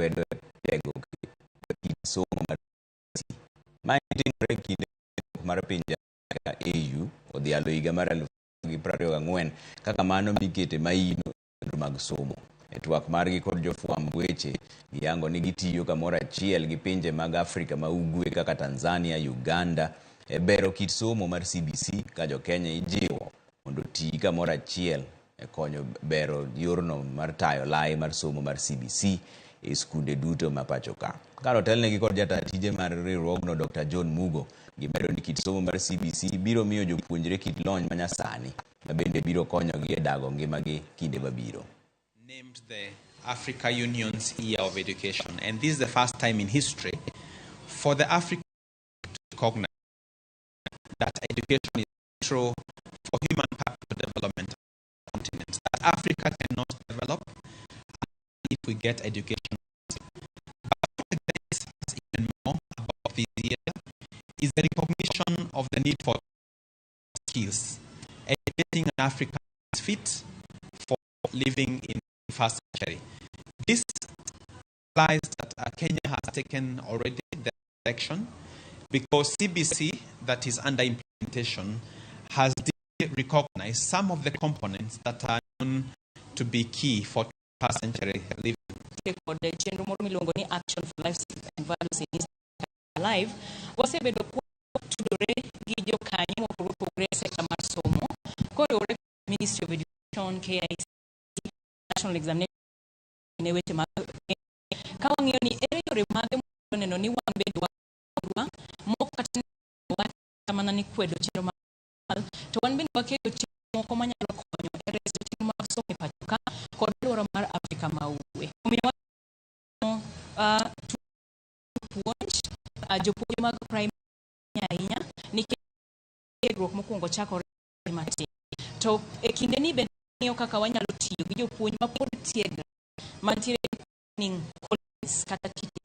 lwedo tego kit somo mar ma timore kinde mar pinje EU odhialo higa mar 2024 kaka mano mikete maino mag somo e twak margi kod jofwamb weche giyango ni gitiyo kamoro achiel gi pinje mag Afrika ma ugwe kaka Tanzania, Uganda e bero kit somo mar CBC ka jokenya ijiwo mondo tii kamoro achiel e konyo bero yorno mar tayo lai mar somo mar CBC e skunde duto ma pacho ka. Karo telnegi kod jata tije mar riwruogno Dr. John Mugo gimedo ni kit somo mar CBC biro miyo jopuonjre kit lony manyasani ma bende biro konyogi e dago ngimagi kinde mabiro. Named the Africa Union's Year of Education, and this is the first time in history for the Africa to recognize that education is central for human capital development on the continent. That Africa cannot develop if we get education. But what excites us even more about this year is the recognition of the need for skills. Educating an African is fit for living in the 21st century. This implies that Kenya has taken already the direction because CBC that is under implementation has recognized some of the components that are known to be key for 21st century living. Action for life and values in life was able to progress somo Ministry of Education, KIC, National Examination kawangiyoni ere mage neno ni wambedo mokati kamana ni kwedo chiro mal to wan bende wakedo chiro moko manyalo konyo e reso chiro mag somo pachuka kod loro mar Afrika ma ugwe. Omiyo jopuonj mag primary ahinya nikech riwruok mokwongo chakore matin to e kinde ni bende ng'iyo kaka wanyalo tiyo gi jopuonj ma pod tiegre mantiere training colleges kata TTC